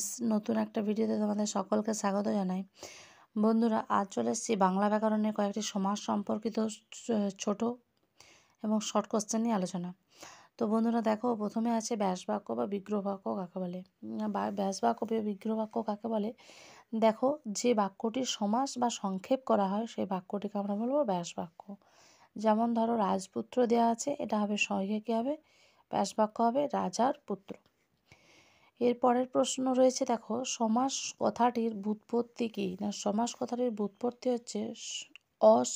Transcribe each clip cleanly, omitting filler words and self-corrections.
Friends, নতুন একটা ভিডিওতে তোমাদের সকলকে স্বাগত জানাই। বন্ধুরা, আজ চলে এসেছি বাংলা ব্যাকরণের কয়েকটি সমাস সম্পর্কিত ছোট এবং শর্ট কোশ্চেন নিয়ে আলোচনা। তো বন্ধুরা দেখো, প্রথমে আছে ব্যাসবাক্য বা বিগ্রহ বাক্য কাকে বলে। ব্যাসবাক্য বা বিগ্রহ বাক্য কাকে বলে? দেখো, যে বাক্যটির সমাস বা সংক্ষেপ করা হয় সেই বাক্যটিকে আমরা বলবো ব্যাসবাক্য। যেমন ধরো, রাজপুত্র দেওয়া আছে, এটা হবে কী হবে? ব্যাসবাক্য হবে রাজার পুত্র। এর পরের প্রশ্ন রয়েছে, দেখো, সমাস কথাটির ব্যুৎপত্তি কী? না, সমাস কথাটির ব্যুৎপত্তি হচ্ছে অস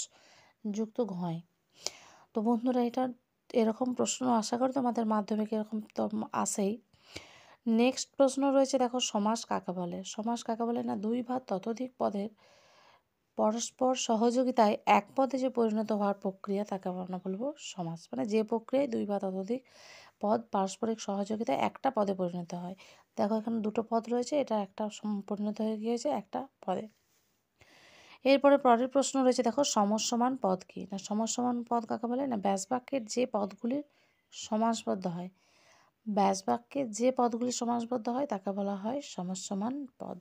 যুক্ত ঘয়। তো বন্ধুরা, এরকম প্রশ্ন আশা করি তোমাদের মাধ্যমিকে এরকম তো আসেই। নেক্সট প্রশ্ন রয়েছে, দেখো, সমাস কাকে বলে? সমাস কাকে বলে? না, দুই বা ততোধিক পদের পরস্পর সহযোগিতায় এক পদে যে পরিণত হওয়ার প্রক্রিয়া তাকে আমরা বলবো সমাস। মানে যে প্রক্রিয়ায় দুই বা ততোধিক পদ পারস্পরিক সহযোগিতায় একটা পদে পরিণত হয়। দেখো, এখানে দুটো পদ রয়েছে, এটা একটা পরিণত হয়ে গিয়েছে একটা পদে। এরপরে পরের প্রশ্ন রয়েছে, দেখো, সমসমান পদ কী? না, সমসমান পদ কাকে বলে? না, ব্যাসবাক্যের যে পদগুলি সমাসবদ্ধ হয়, ব্যাসবাক্যের যে পদগুলি সমাসবদ্ধ হয় তাকে বলা হয় সমসমান পদ।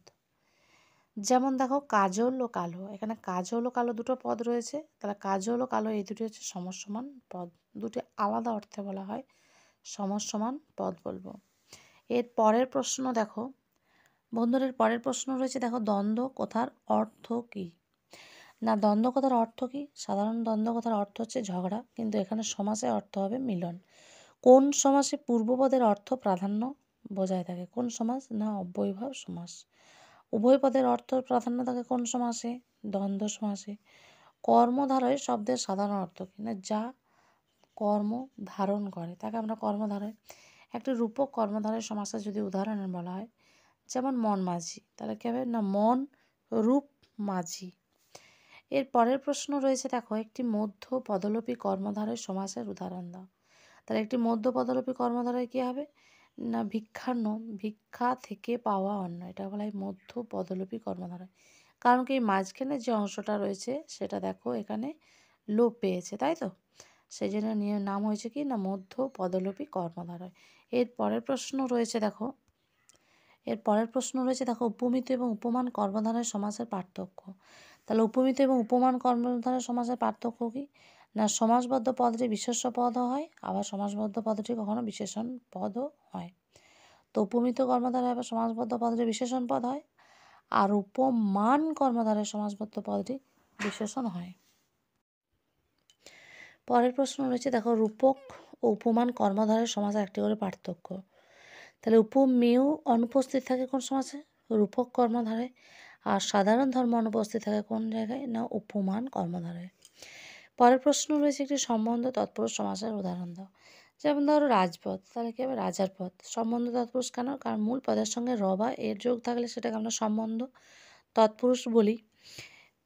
যেমন দেখো, কাজল ও কালো, এখানে কাজল ও কালো দুটো পদ রয়েছে, তাহলে কাজল ও কালো এই দুটি হচ্ছে সমসমান পদ। দুটি আলাদা অর্থে বলা হয় সমসমান পদ বলবো। এর পরের প্রশ্ন দেখো বন্ধুদের, পরের প্রশ্ন রয়েছে, দেখো, দ্বন্দ্ব কথার অর্থ কী? না, দ্বন্দ্ব কথার অর্থ কী? সাধারণ দ্বন্দ্ব কথার অর্থ হচ্ছে ঝগড়া, কিন্তু এখানে সমাসে অর্থ হবে মিলন। কোন সমাসে পূর্বপদের অর্থ প্রাধান্য বজায় থাকে? কোন সমাস? না, অব্যয়ীভাব সমাস। উভয় পদের অর্থ প্রাধান্য থাকে কোন সমাসে? দ্বন্দ্ব সমাসে। কর্মধারয় শব্দের সাধারণ অর্থ কী? না, যা কর্ম ধারণ করে তাকে আমরা কর্মধারয়। একটি রূপক কর্মধারয় সমাসে যদি উদাহরণ বলা হয়, যেমন মন মাঝি, তাহলে কী হবে? না, মন রূপ মাঝি। এর পরের প্রশ্ন রয়েছে, দেখো, একটি মধ্য পদলোপী কর্মধারয় সমাসের উদাহরণ দাও। তাহলে একটি মধ্য পদলোপী কর্মধারয় কী হবে? না, ভিক্ষান্ন, ভিক্ষা থেকে পাওয়া অন্ন, এটা বলা হয় মধ্য পদলোপী কর্মধারয়। কারণ কি, মাঝখানে যে অংশটা রয়েছে সেটা দেখো এখানে লোপ পেয়েছে, তাই তো, সেই জন্য নাম হয়েছে কি? না, মধ্য পদলোপী কর্মধারয়। এর পরের প্রশ্ন রয়েছে, দেখো, উপমিত এবং উপমান কর্মধারয় সমাসের পার্থক্য। তাহলে উপমিত এবং উপমান কর্মধারয় সমাসের পার্থক্য কী? না, সমাসবদ্ধ পদটি বিশেষ্য পদও হয়, আবার সমাসবদ্ধ পদটি কখনো বিশেষণ পদও হয়। তো উপমিত কর্মধারয় আবার সমাসবদ্ধ পদটি বিশেষণ পদ হয়, আর উপমান কর্মধারয় সমাসবদ্ধ পদটি বিশেষণ হয়। পরের প্রশ্ন রয়েছে, দেখো, রূপক ও উপমান কর্মধারয় সমাসের একটি করে পার্থক্য। তাহলে উপমেয় অনুপস্থিত থাকে কোন সমাসে? রূপক কর্মধারয়। আর সাধারণ ধর্ম অনুপস্থিত থাকে কোন জায়গায়? না, উপমান কর্মধারয়। পরের প্রশ্ন রয়েছে, একটি সম্বন্ধ তৎপুরুষ সমাসের উদাহরণ দাও। যেমন ধরো রাজপথ, তাহলে কী হবে? রাজার পথ। সম্বন্ধ তৎপুরুষ কেন? কারণ মূল পদের সঙ্গে র বা এর যোগ থাকলে সেটাকে আমরা সম্বন্ধ তৎপুরুষ বলি।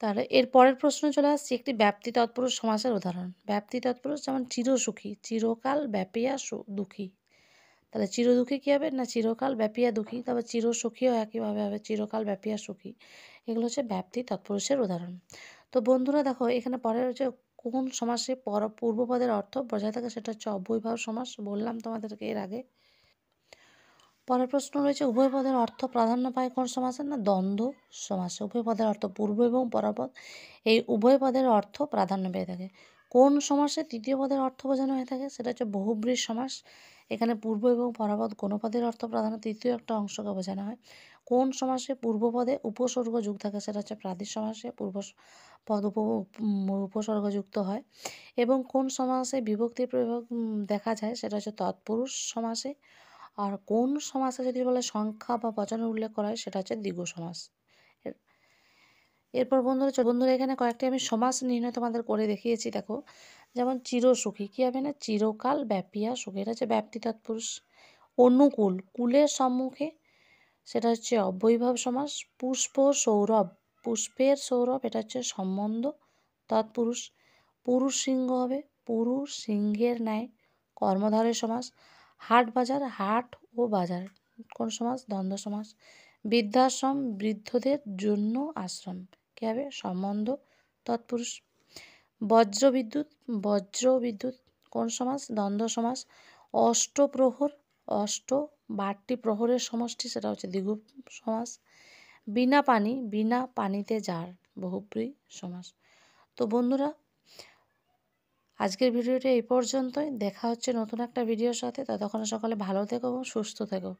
তাহলে এর পরের প্রশ্ন চলে আসছে, একটি ব্যাপ্তি তৎপুরুষ সমাসের উদাহরণ। ব্যাপ্তি তৎপুরুষ, যেমন চিরসুখী, চিরকাল ব্যাপিয়া দুঃখী। তাহলে চিরদুঃখী কী হবে? না, চিরকাল ব্যাপিয়া দুঃখী। তবে চিরসুখীও একইভাবে হবে, চিরকাল ব্যাপিয়া সুখী। এগুলো হচ্ছে ব্যাপ্তি তৎপুরুষের উদাহরণ। তো বন্ধুরা দেখো, এখানে পরের হচ্ছে কোন সমাসে পূর্বপদের অর্থ বজায় থাকে, সেটা হচ্ছে অব্যয়ীভাব সমাস, বললাম তোমাদেরকে এর আগে। পরের প্রশ্ন রয়েছে, উভয় পদের অর্থ প্রাধান্য পায় কোন সমাসে? না, দ্বন্দ্ব সমাসে। উভয় পদের অর্থ পূর্ব এবং পরপদ, এই উভয় পদের অর্থ প্রাধান্য পেয়ে থাকে। কোন সমাসে তৃতীয় পদের অর্থ বোঝানো হয়ে থাকে? সেটা হচ্ছে বহুব্রীহি সমাস। এখানে পূর্ব এবং পরপদ কোনো পদের অর্থ প্রাধান্য তৃতীয় একটা অংশকে বোঝানো হয়। কোন সমাসে পূর্বপদে উপসর্গ যুগ থাকে? সেটা হচ্ছে প্রাদি সমাসে পূর্বপদ উপসর্গ যুক্ত হয়। এবং কোন সমাসে বিভক্তির প্রয়োগ দেখা যায়? সেটা হচ্ছে তৎপুরুষ সমাসে। আর কোন সমাসে যদি বলে সংখ্যা বা বচনের উল্লেখ করা হয়, সেটা হচ্ছে দ্বিগু সমাস। এরপর বন্ধুরা এখানে কয়েকটি আমি সমাস নির্ণয় তোমাদের করে দেখিয়েছি, দেখো। যেমন চিরসুখী, কী হবে? না, চিরকাল ব্যাপিয়া সুখী, এটা হচ্ছে ব্যাপ্তি তৎপুরুষ। অনুকূল, কুলের সম্মুখে, সেটা হচ্ছে অব্যয়ীভাব সমাস। পুষ্প সৌরভ, পুষ্পের সৌরভ, এটা হচ্ছে সম্বন্ধ তৎপুরুষ। পুরুষ সিংহ হবে, পুরুষ সিংহের ন্যায়, কর্মধারয় সমাস। হাট বাজার, হাট ও বাজার, কোন সমাস? দ্বন্দ্ব সমাস। বৃদ্ধাশ্রম, বৃদ্ধদের জন্য আশ্রম, কী হবে? সম্বন্ধ তৎপুরুষ। বজ্রবিদ্যুৎ, বজ্র বিদ্যুৎ, কোন সমাস? দ্বন্দ্ব সমাস। অষ্টপ্রহর, অষ্ট বারটি প্রহরের সমষ্টি, সেটা হচ্ছে দ্বিগু সমাস। বিনা পানি, বিনা পানিতে যার, বহুব্রী সমাস। তো বন্ধুরা, আজকের ভিডিওটা এই পর্যন্তই। দেখা হচ্ছে নতুন একটা ভিডিওর সাথে। ততক্ষণ সকালে ভালো থেকো এবং সুস্থ থেকো।